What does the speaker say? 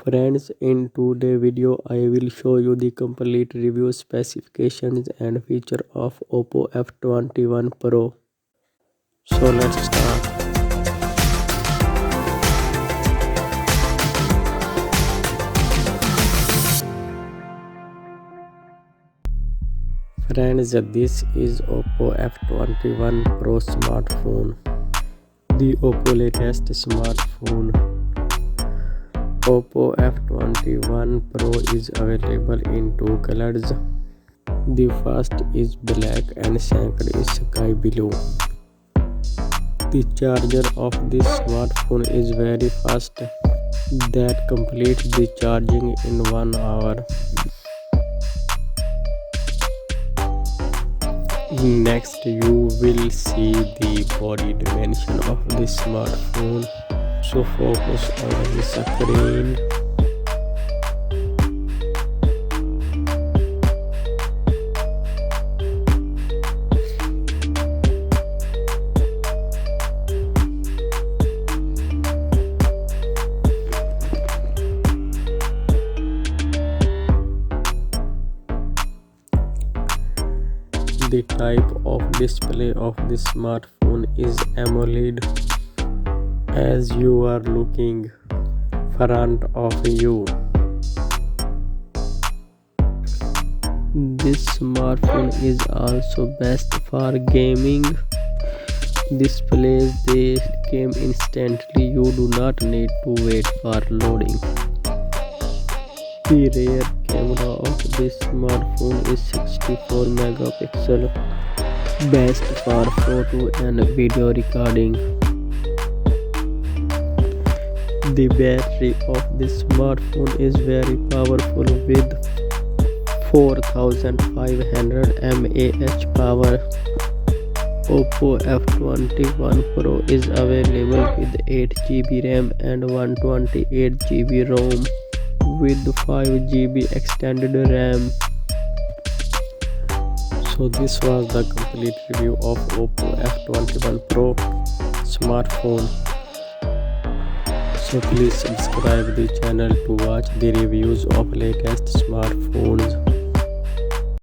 Friends, in today's video I will show you the complete review, specifications and feature of OPPO F21 Pro. So let's start. Friends, this is OPPO F21 Pro smartphone. The OPPO latest smartphone. OPPO F21 Pro is available in two colors. The first is black and second is sky blue. The charger of this smartphone is very fast, that completes the charging in 1 hour. Next, you will see the body dimension of this smartphone. So focus on the screen. The type of display of this smartphone is AMOLED, as you are looking front of you. This smartphone is also best for gaming. Displays, they came instantly, you do not need to wait for loading. The rear camera of this smartphone is 64 megapixel, best for photo and video recording. The battery of this smartphone is very powerful with 4500 mAh power. OPPO F21 Pro is available with 8GB RAM and 128GB ROM with 5GB extended RAM. So this was the complete review of OPPO F21 Pro smartphone. So please subscribe the channel to watch the reviews of latest smartphones.